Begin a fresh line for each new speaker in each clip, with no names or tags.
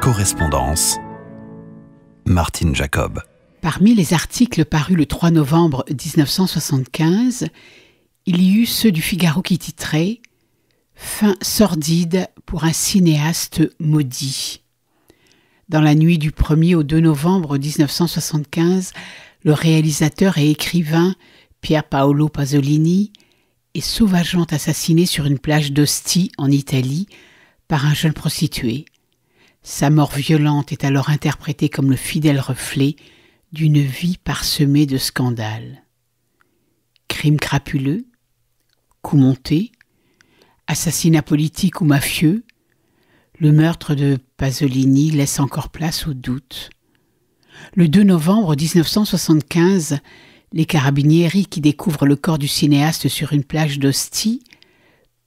Correspondance, Martine Jacob.
Parmi les articles parus le 3 novembre 1975, il y eut ceux du Figaro qui titraient « Fin sordide pour un cinéaste maudit ». Dans la nuit du 1er au 2 novembre 1975, le réalisateur et écrivain Pier Paolo Pasolini est sauvagement assassiné sur une plage d'Ostie en Italie par un jeune prostitué. Sa mort violente est alors interprétée comme le fidèle reflet d'une vie parsemée de scandales. Crime crapuleux, coup monté, assassinat politique ou mafieux, le meurtre de Pasolini laisse encore place au doute. Le 2 novembre 1975, les carabinieri qui découvrent le corps du cinéaste sur une plage d'Ostie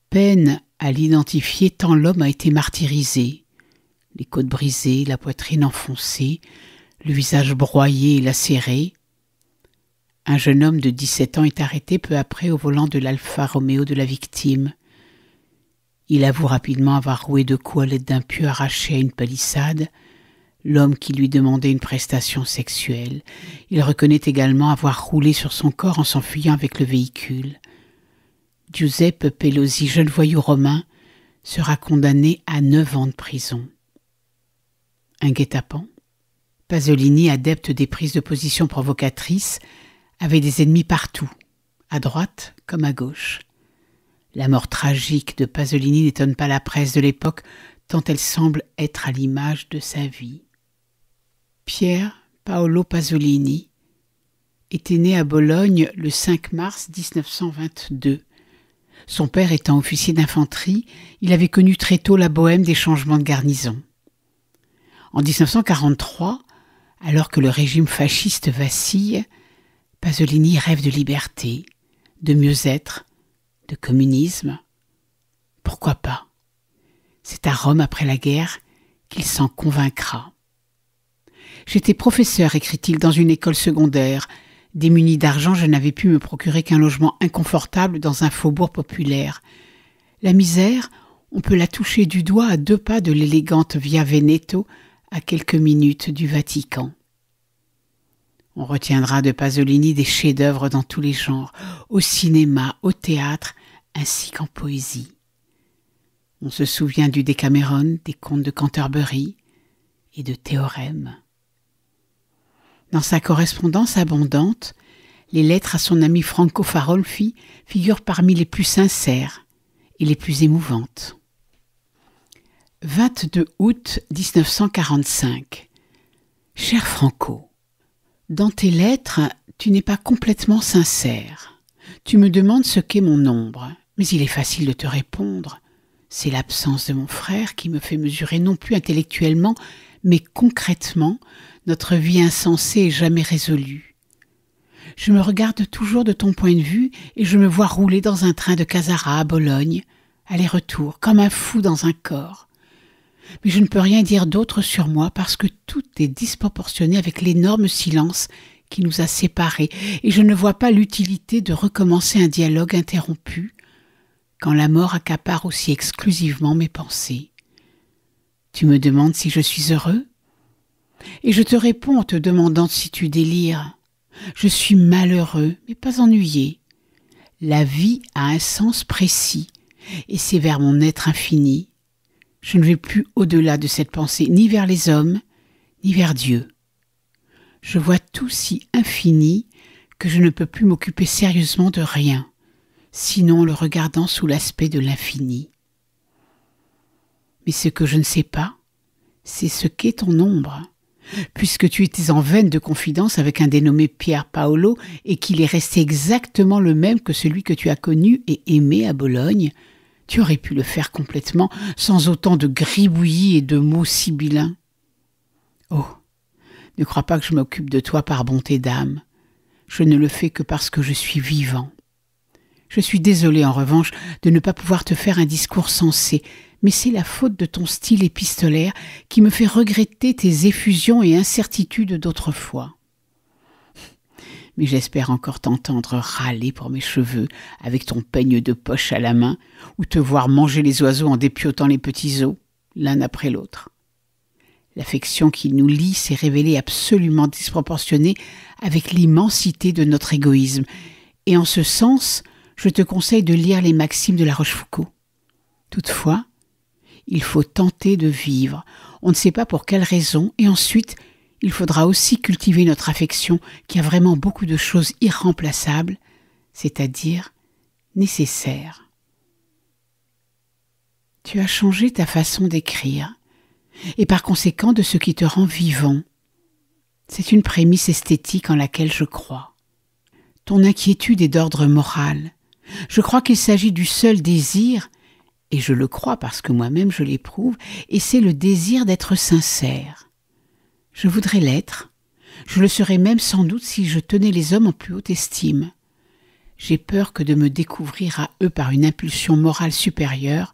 peinent à l'identifier tant l'homme a été martyrisé. Les côtes brisées, la poitrine enfoncée, le visage broyé et lacéré. Un jeune homme de 17 ans est arrêté peu après au volant de l'Alfa Romeo de la victime. Il avoue rapidement avoir roué de coups à l'aide d'un pieu arraché à une palissade l'homme qui lui demandait une prestation sexuelle. Il reconnaît également avoir roulé sur son corps en s'enfuyant avec le véhicule. Giuseppe Pelosi, jeune voyou romain, sera condamné à 9 ans de prison. Un guet-apens. Pasolini, adepte des prises de position provocatrices, avait des ennemis partout, à droite comme à gauche. La mort tragique de Pasolini n'étonne pas la presse de l'époque, tant elle semble être à l'image de sa vie. Pier Paolo Pasolini était né à Bologne le 5 mars 1922. Son père étant officier d'infanterie, il avait connu très tôt la bohème des changements de garnison. En 1943, alors que le régime fasciste vacille, Pasolini rêve de liberté, de mieux-être, de communisme. Pourquoi pas? C'est à Rome après la guerre qu'il s'en convaincra. J'étais professeur, écrit-il, dans une école secondaire. Démuni d'argent, je n'avais pu me procurer qu'un logement inconfortable dans un faubourg populaire. La misère, on peut la toucher du doigt à 2 pas de l'élégante Via Veneto, à quelques minutes du Vatican. On retiendra de Pasolini des chefs-d'œuvre dans tous les genres, au cinéma, au théâtre, ainsi qu'en poésie. On se souvient du Décameron, des contes de Canterbury et de Théorème. Dans sa correspondance abondante, les lettres à son ami Franco Farolfi figurent parmi les plus sincères et les plus émouvantes. 22 août 1945. Cher Franco, dans tes lettres, tu n'es pas complètement sincère. Tu me demandes ce qu'est mon ombre, mais il est facile de te répondre. C'est l'absence de mon frère qui me fait mesurer non plus intellectuellement, mais concrètement, notre vie insensée et jamais résolue. Je me regarde toujours de ton point de vue et je me vois rouler dans un train de Casara à Bologne, aller-retour, comme un fou dans un corps. Mais je ne peux rien dire d'autre sur moi parce que tout est disproportionné avec l'énorme silence qui nous a séparés et je ne vois pas l'utilité de recommencer un dialogue interrompu quand la mort accapare aussi exclusivement mes pensées. Tu me demandes si je suis heureux? Et je te réponds en te demandant si tu délires. Je suis malheureux, mais pas ennuyé. La vie a un sens précis et c'est vers mon être infini. Je ne vais plus au-delà de cette pensée, ni vers les hommes, ni vers Dieu. Je vois tout si infini que je ne peux plus m'occuper sérieusement de rien, sinon en le regardant sous l'aspect de l'infini. Mais ce que je ne sais pas, c'est ce qu'est ton ombre, puisque tu étais en veine de confidence avec un dénommé Pier Paolo et qu'il est resté exactement le même que celui que tu as connu et aimé à Bologne. Tu aurais pu le faire complètement, sans autant de gribouillis et de mots sibyllins. Oh, ne crois pas que je m'occupe de toi par bonté d'âme. Je ne le fais que parce que je suis vivant. Je suis désolée en revanche de ne pas pouvoir te faire un discours sensé, mais c'est la faute de ton style épistolaire qui me fait regretter tes effusions et incertitudes d'autrefois. Mais j'espère encore t'entendre râler pour mes cheveux avec ton peigne de poche à la main ou te voir manger les oiseaux en dépiotant les petits os, l'un après l'autre. L'affection qui nous lie s'est révélée absolument disproportionnée avec l'immensité de notre égoïsme, et en ce sens, je te conseille de lire les maximes de La Rochefoucauld. Toutefois, il faut tenter de vivre, on ne sait pas pour quelle raison, et ensuite, il faudra aussi cultiver notre affection qui a vraiment beaucoup de choses irremplaçables, c'est-à-dire nécessaires. Tu as changé ta façon d'écrire, et par conséquent de ce qui te rend vivant. C'est une prémisse esthétique en laquelle je crois. Ton inquiétude est d'ordre moral. Je crois qu'il s'agit du seul désir, et je le crois parce que moi-même je l'éprouve, et c'est le désir d'être sincère. Je voudrais l'être. Je le serais même sans doute si je tenais les hommes en plus haute estime. J'ai peur que de me découvrir à eux par une impulsion morale supérieure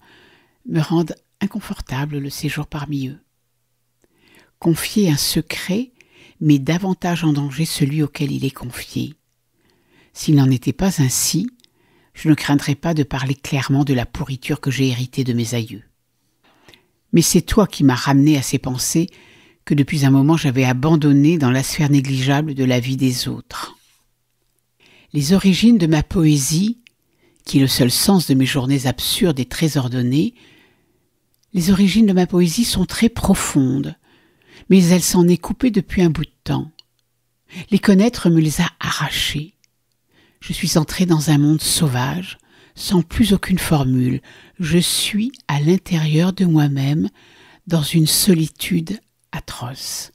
me rende inconfortable le séjour parmi eux. Confier un secret met davantage en danger celui auquel il est confié. S'il n'en était pas ainsi, je ne craindrais pas de parler clairement de la pourriture que j'ai héritée de mes aïeux. Mais c'est toi qui m'as ramené à ces pensées que depuis un moment j'avais abandonnées dans la sphère négligeable de la vie des autres. Les origines de ma poésie, qui est le seul sens de mes journées absurdes et très ordonnées, les origines de ma poésie sont très profondes, mais elle s'en est coupée depuis un bout de temps. Les connaître me les a arrachées. Je suis entrée dans un monde sauvage, sans plus aucune formule. Je suis à l'intérieur de moi-même, dans une solitude atroce,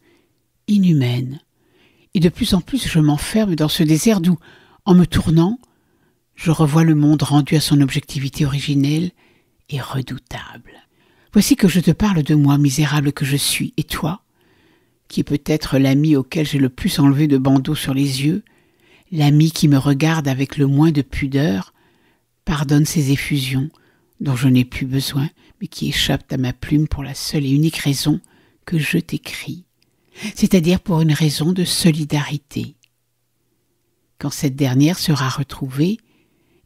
inhumaine. Et de plus en plus je m'enferme dans ce désert d'où, en me tournant, je revois le monde rendu à son objectivité originelle et redoutable. Voici que je te parle de moi, misérable que je suis, et toi, qui est peut-être l'ami auquel j'ai le plus enlevé de bandeaux sur les yeux, l'ami qui me regarde avec le moins de pudeur, pardonne ces effusions dont je n'ai plus besoin, mais qui échappent à ma plume pour la seule et unique raison que je t'écris, c'est-à-dire pour une raison de solidarité. Quand cette dernière sera retrouvée,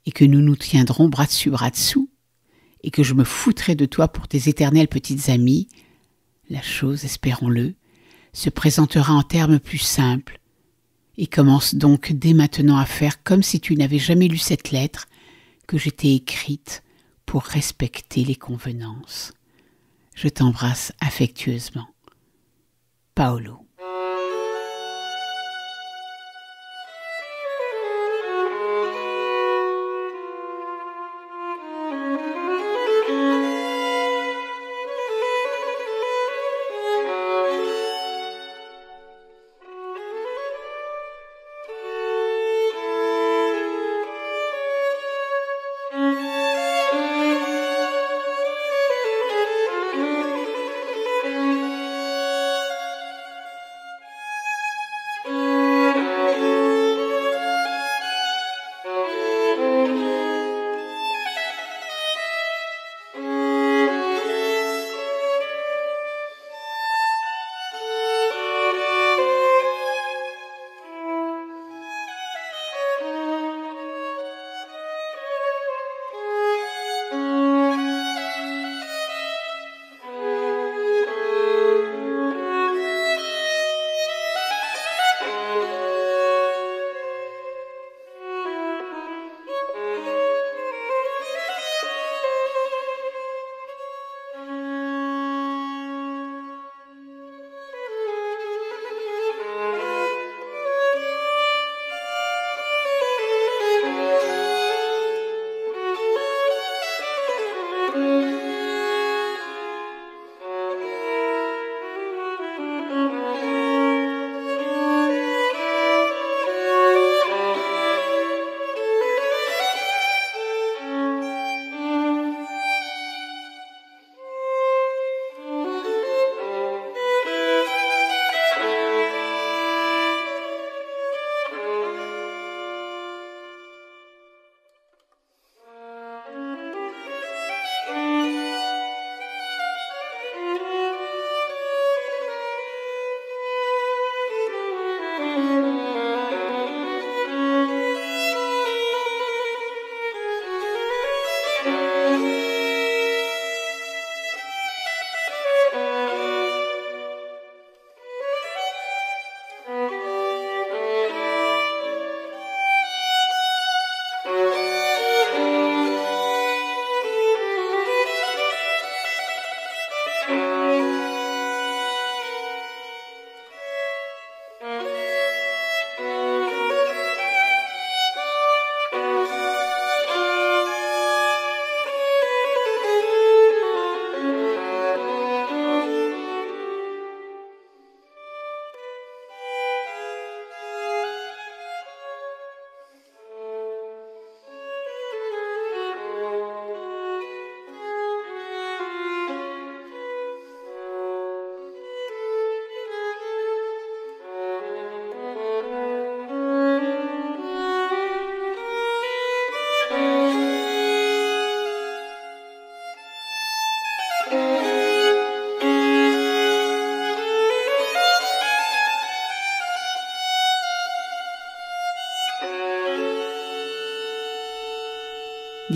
et que nous nous tiendrons bras dessous, et que je me foutrai de toi pour tes éternelles petites amies, la chose, espérons-le, se présentera en termes plus simples, et commence donc dès maintenant à faire comme si tu n'avais jamais lu cette lettre que je t'ai écrite pour respecter les convenances. Je t'embrasse affectueusement. Paolo.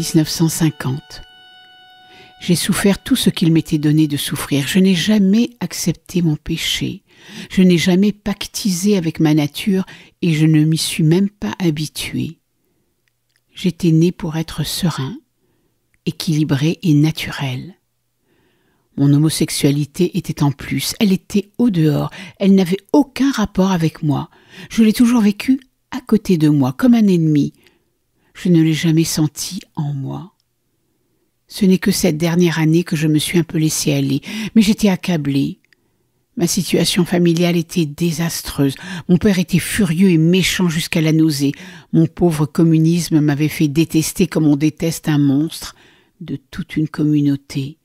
1950. J'ai souffert tout ce qu'il m'était donné de souffrir. Je n'ai jamais accepté mon péché. Je n'ai jamais pactisé avec ma nature et je ne m'y suis même pas habitué. J'étais né pour être serein, équilibré et naturel. Mon homosexualité était en plus, elle était au dehors, elle n'avait aucun rapport avec moi. Je l'ai toujours vécue à côté de moi, comme un ennemi. Je ne l'ai jamais senti en moi. Ce n'est que cette dernière année que je me suis un peu laissée aller, mais j'étais accablée. Ma situation familiale était désastreuse. Mon père était furieux et méchant jusqu'à la nausée. Mon pauvre communisme m'avait fait détester comme on déteste un monstre de toute une communauté.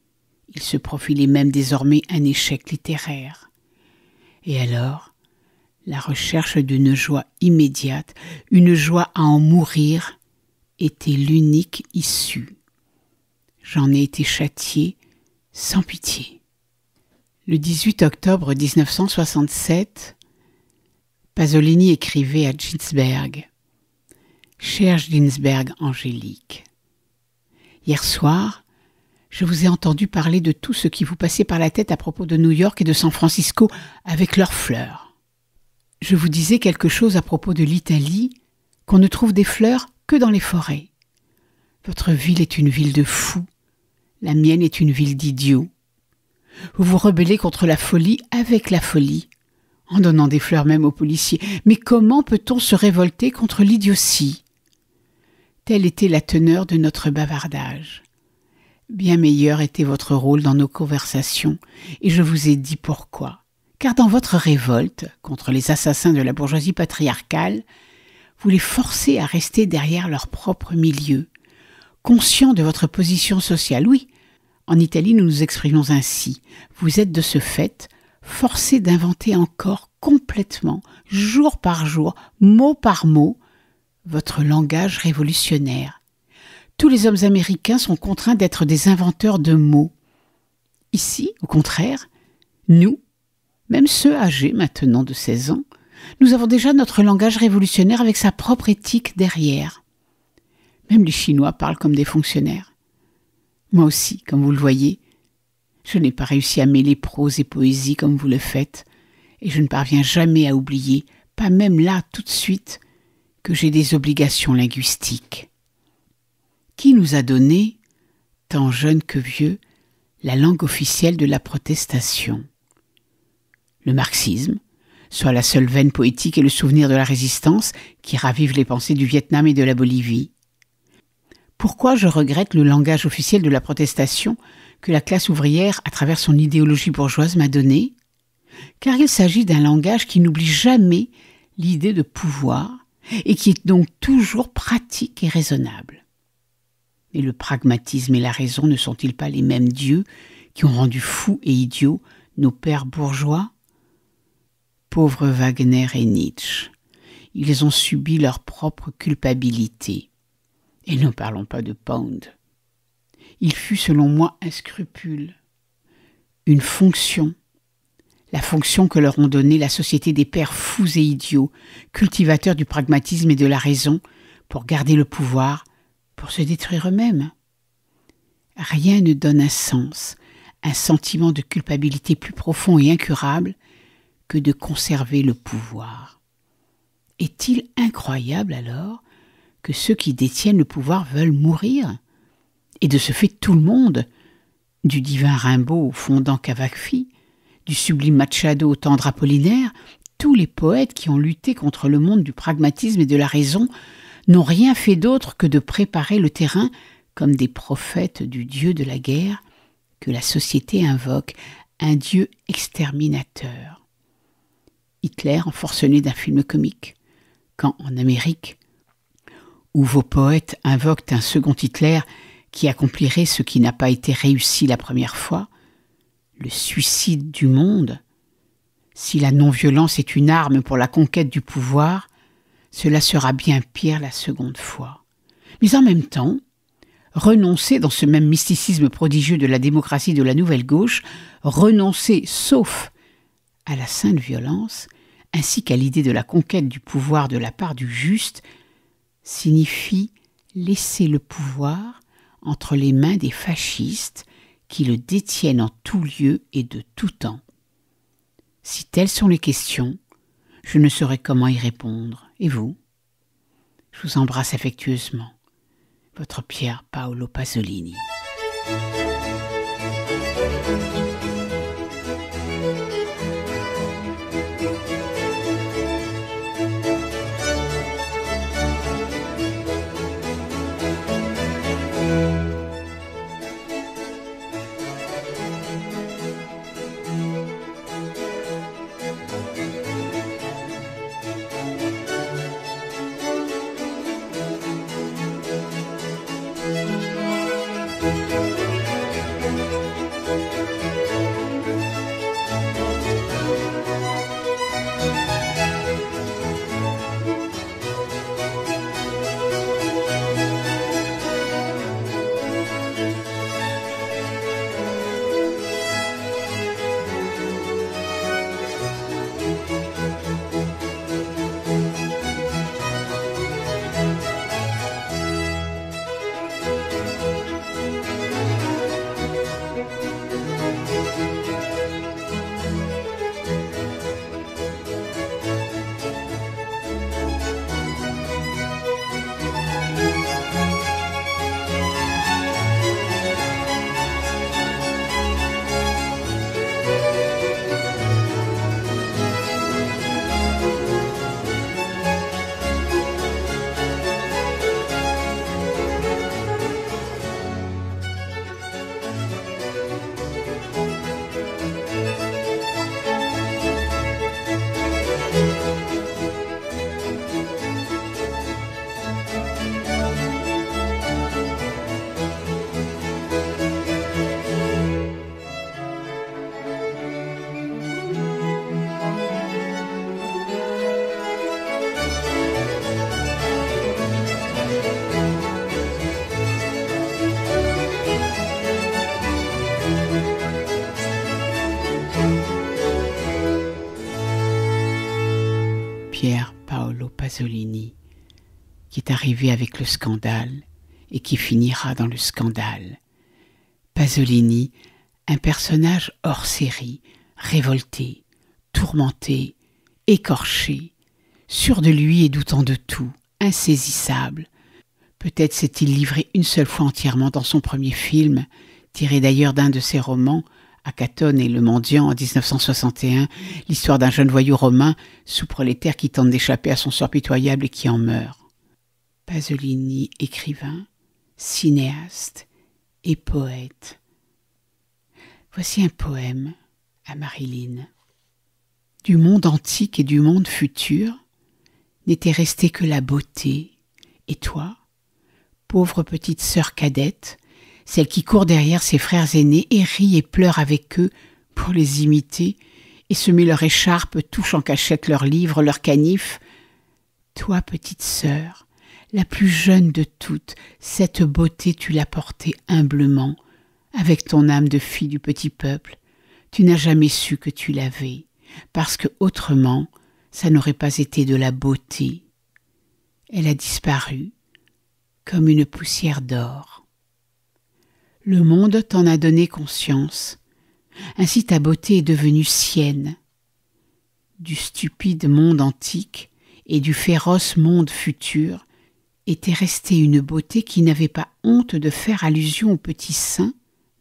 Il se profilait même désormais un échec littéraire. Et alors, la recherche d'une joie immédiate, une joie à en mourir, était l'unique issue. J'en ai été châtié sans pitié. Le 18 octobre 1967, Pasolini écrivait à Ginsberg « Cher Ginsberg Angélique, hier soir, je vous ai entendu parler de tout ce qui vous passait par la tête à propos de New York et de San Francisco avec leurs fleurs. Je vous disais quelque chose à propos de l'Italie, qu'on ne trouve des fleurs que dans les forêts. Votre ville est une ville de fous. La mienne est une ville d'idiots. Vous vous rebellez contre la folie avec la folie, en donnant des fleurs même aux policiers. Mais comment peut-on se révolter contre l'idiotie ? Telle était la teneur de notre bavardage. Bien meilleur était votre rôle dans nos conversations, et je vous ai dit pourquoi. Car dans votre révolte contre les assassins de la bourgeoisie patriarcale, vous les forcez à rester derrière leur propre milieu, conscients de votre position sociale. Oui, en Italie, nous nous exprimons ainsi. Vous êtes de ce fait forcés d'inventer encore complètement, jour par jour, mot par mot, votre langage révolutionnaire. Tous les hommes américains sont contraints d'être des inventeurs de mots. Ici, au contraire, nous, même ceux âgés maintenant de 16 ans, nous avons déjà notre langage révolutionnaire avec sa propre éthique derrière. Même les Chinois parlent comme des fonctionnaires. Moi aussi, comme vous le voyez, je n'ai pas réussi à mêler prose et poésie comme vous le faites, et je ne parviens jamais à oublier, pas même là tout de suite, que j'ai des obligations linguistiques. Qui nous a donné, tant jeunes que vieux, la langue officielle de la protestation ? Le marxisme, soit la seule veine poétique et le souvenir de la résistance qui ravive les pensées du Vietnam et de la Bolivie. Pourquoi je regrette le langage officiel de la protestation que la classe ouvrière, à travers son idéologie bourgeoise, m'a donné ? Car il s'agit d'un langage qui n'oublie jamais l'idée de pouvoir et qui est donc toujours pratique et raisonnable. Mais le pragmatisme et la raison ne sont-ils pas les mêmes dieux qui ont rendu fous et idiots nos pères bourgeois ? Pauvres Wagner et Nietzsche, ils ont subi leur propre culpabilité. Et ne parlons pas de Pound. Il fut, selon moi, un scrupule, une fonction, la fonction que leur ont donnée la société des pères fous et idiots, cultivateurs du pragmatisme et de la raison, pour garder le pouvoir, pour se détruire eux-mêmes. Rien ne donne un sens, un sentiment de culpabilité plus profond et incurable que de conserver le pouvoir. Est-il incroyable alors que ceux qui détiennent le pouvoir veulent mourir ? Et de ce fait tout le monde, du divin Rimbaud au fondant Cavafy, du sublime Machado au tendre Apollinaire, tous les poètes qui ont lutté contre le monde du pragmatisme et de la raison n'ont rien fait d'autre que de préparer le terrain comme des prophètes du dieu de la guerre que la société invoque, un dieu exterminateur. Hitler en forcené d'un film comique, quand en Amérique, où vos poètes invoquent un second Hitler qui accomplirait ce qui n'a pas été réussi la première fois, le suicide du monde, si la non-violence est une arme pour la conquête du pouvoir, cela sera bien pire la seconde fois. Mais en même temps, renoncer dans ce même mysticisme prodigieux de la démocratie de la nouvelle gauche, renoncer sauf à la sainte violence, ainsi qu'à l'idée de la conquête du pouvoir de la part du juste, signifie laisser le pouvoir entre les mains des fascistes qui le détiennent en tout lieu et de tout temps. Si telles sont les questions, je ne saurais comment y répondre. Et vous? Je vous embrasse affectueusement. Votre Pier Paolo Pasolini. Pier Paolo Pasolini, qui est arrivé avec le scandale et qui finira dans le scandale. Pasolini, un personnage hors série, révolté, tourmenté, écorché, sûr de lui et doutant de tout, insaisissable. Peut-être s'est-il livré une seule fois entièrement dans son premier film, tiré d'ailleurs d'un de ses romans, Acatone et le mendiant en 1961, l'histoire d'un jeune voyou romain sous-prolétaire qui tente d'échapper à son sort pitoyable et qui en meurt. Pasolini, écrivain, cinéaste et poète. Voici un poème à Marilyn. Du monde antique et du monde futur n'était resté que la beauté. Et toi, pauvre petite sœur cadette, celle qui court derrière ses frères aînés et rit et pleure avec eux pour les imiter et se met leur écharpe, touche en cachette leurs livres, leurs canifs. Toi, petite sœur, la plus jeune de toutes, cette beauté tu l'as portée humblement, avec ton âme de fille du petit peuple. Tu n'as jamais su que tu l'avais, parce que autrement, ça n'aurait pas été de la beauté. Elle a disparu, comme une poussière d'or. Le monde t'en a donné conscience. Ainsi ta beauté est devenue sienne. Du stupide monde antique et du féroce monde futur était restée une beauté qui n'avait pas honte de faire allusion au petit sein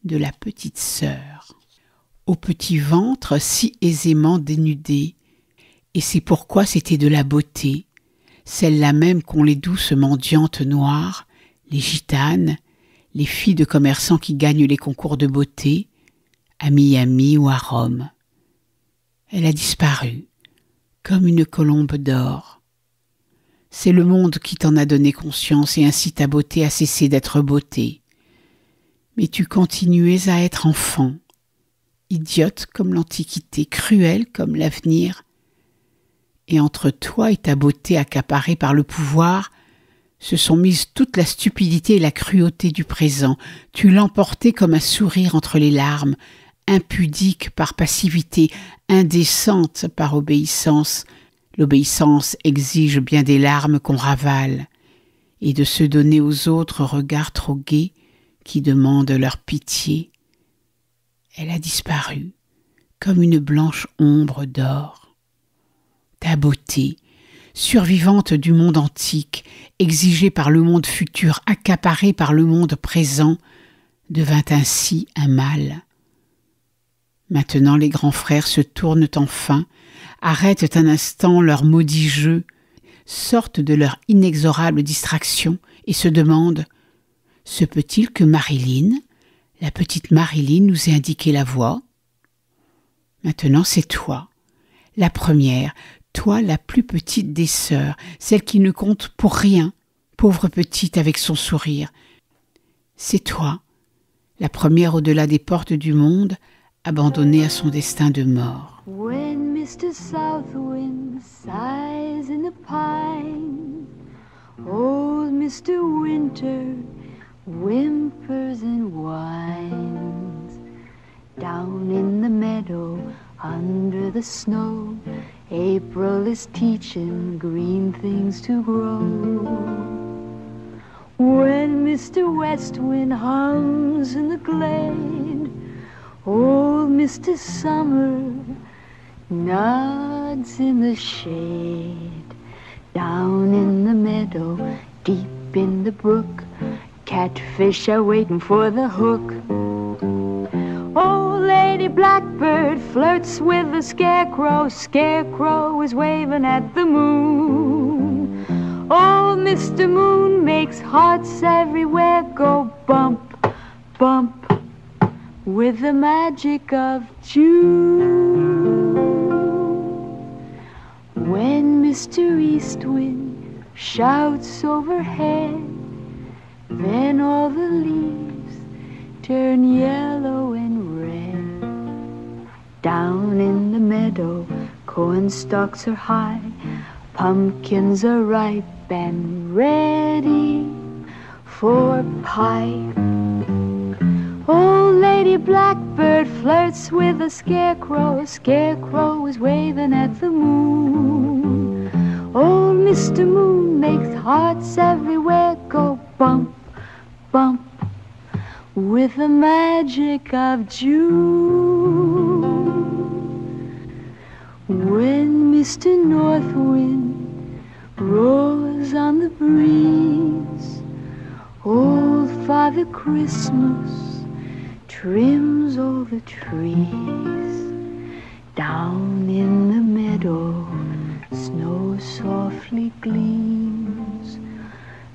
de la petite sœur, au petit ventre si aisément dénudé. Et c'est pourquoi c'était de la beauté, celle-là même qu'ont les douces mendiantes noires, les gitanes, les filles de commerçants qui gagnent les concours de beauté, à Miami ou à Rome. Elle a disparu, comme une colombe d'or. C'est le monde qui t'en a donné conscience et ainsi ta beauté a cessé d'être beauté. Mais tu continuais à être enfant, idiote comme l'Antiquité, cruelle comme l'avenir. Et entre toi et ta beauté accaparée par le pouvoir, se sont mises toute la stupidité et la cruauté du présent. Tu l'emportais comme un sourire entre les larmes, impudique par passivité, indécente par obéissance. L'obéissance exige bien des larmes qu'on ravale, et de se donner aux autres regards trop gais qui demandent leur pitié. Elle a disparu, comme une blanche ombre d'or. Ta beauté, survivante du monde antique, exigée par le monde futur, accaparée par le monde présent, devint ainsi un mal. Maintenant les grands frères se tournent enfin, arrêtent un instant leur maudit jeu, sortent de leur inexorable distraction et se demandent « Se peut-il que Marilyn, la petite Marilyn, nous ait indiqué la voie ?» Maintenant c'est toi, la première, toi la plus petite des sœurs, celle qui ne compte pour rien, pauvre petite avec son sourire. C'est toi, la première au-delà des portes du monde, abandonnée à son destin de mort.
When Mr. Southwind sighs in the pine, old Mr. Winter whimpers and whines. Down in the meadow, under the snow, April is teaching green things to grow. When Mr. West Wind hums in the glade, old Mr. Summer nods in the shade. Down in the meadow, deep in the brook, catfish are waiting for the hook. Old Lady Blackbird flirts with the scarecrow, scarecrow is waving at the moon. Old Mr. Moon makes hearts everywhere go bump, bump, with the magic of June. When Mr. Eastwind shouts overhead, then all the leaves turn yellow and red. Down in the meadow, corn stalks are high, pumpkins are ripe and ready for pie. Old Lady Blackbird flirts with a scarecrow, scarecrow is waving at the moon. Old Mr. Moon makes hearts everywhere go bump, bump, with the magic of June. When Mr. North Wind roars on the breeze, old Father Christmas trims all the trees. Down in the meadow, snow softly gleams.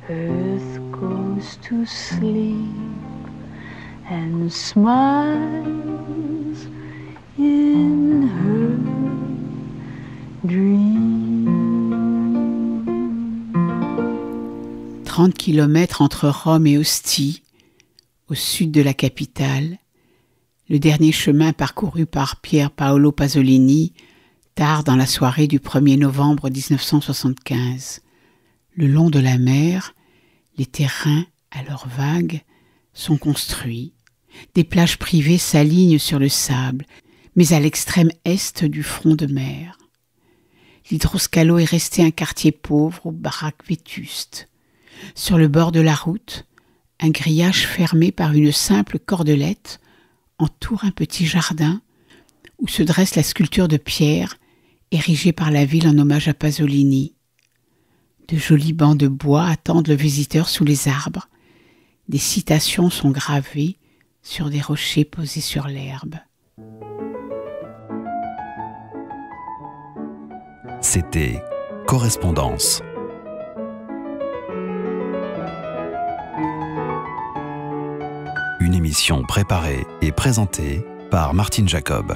Earth goes to sleep and smiles in her dreams.
30 kilomètres entre Rome et Ostie, au sud de la capitale, le dernier chemin parcouru par Pier Paolo Pasolini, tard dans la soirée du 1er novembre 1975. Le long de la mer, les terrains, alors vagues, sont construits. Des plages privées s'alignent sur le sable, mais à l'extrême est du front de mer. L'Hydroscalo est resté un quartier pauvre aux baraques vétustes. Sur le bord de la route, un grillage fermé par une simple cordelette entoure un petit jardin où se dresse la sculpture de pierre érigée par la ville en hommage à Pasolini. De jolis bancs de bois attendent le visiteur sous les arbres. Des citations sont gravées sur des rochers posés sur l'herbe.
C'était Correspondance. Une émission préparée et présentée par Martine Jacob.